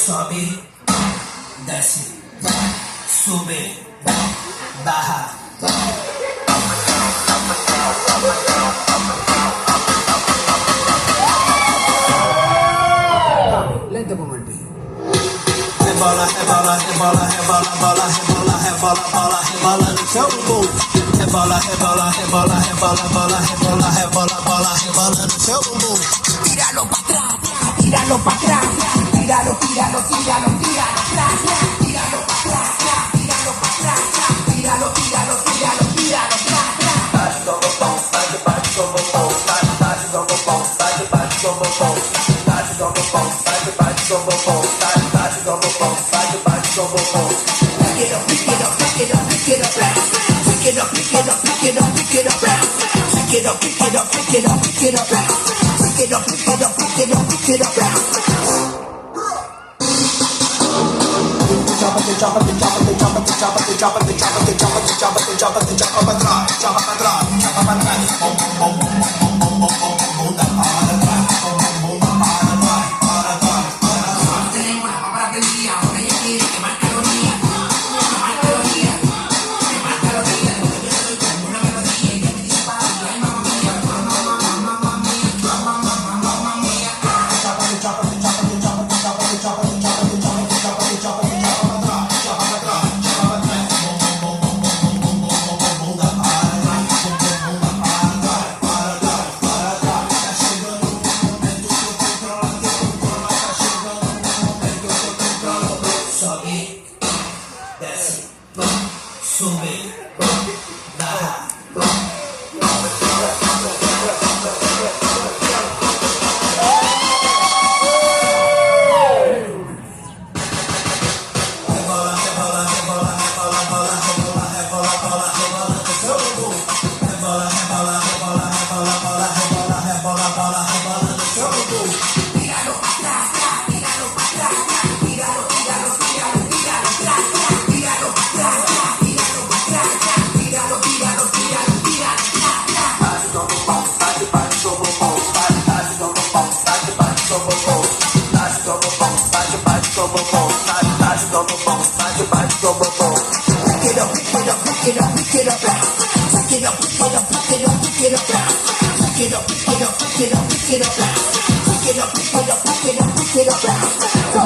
Sobe, desce, sube, barra. Lento como el pino. Rebola, rebola, rebola, rebola, bola, rebola, rebola, bola, rebola no seu bumbum. Rebola, rebola, rebola, rebola, bola, rebola, rebola, bola, rebola no seu bumbum. Tíralo pra trás, tíralo pra trás, tíralo, tíralo, tíralo, tíralo atrás, tíralo pra trás, tíralo pra trás, tíralo, tíralo, tíralo, tíralo atrás. Bate como pão, bate, bate como pão, bate, bate como pão, bate, bate como pão, bate como pão, bate, bate como pão, bate, bate como pão, bate, bate como pão. Pick it up, pick it up, pick it up, pick it up, pick it up, pick it up, pick it up, pick it up, pick it up, pick it up, pick it up, pick it up, pick it up, pick it up, pick it up, pick it up. Chapa, chapa, chapa, chapa, chapa, chapa, chapa, chapa, chapa, chapa, chapa, chapa pra trás, chapa pra trás, chapa pra trás. Bom, bom, bom, bom, bom, bom, bom, bom, da para trás, bom, bom, bom, da para trás, para trás, para trás. Tenemos la papá del día, ahora ella quiere quemar calorías, quemar calorías, quemar calorías. Yo soy como una melodía y ella me dice para ti, ay mamá mía, mamá mía, mamá mía. Chapa, chapa, chapa, chapa, chapa, chapa, chapa, chapa, chapa, sube, baja. Rebola, rebola, rebola, rebola, bola, rebola, rebola, bola, rebola no seu bumbum. Rebola, rebola, rebola, rebola, bola, rebola, rebola, bola, rebola no seu bumbum. Tíralo pra trás, tíralo pra trás, tíralo, tíralo, tíralo, tíralo atrás, tíralo pra trás. Pick it up.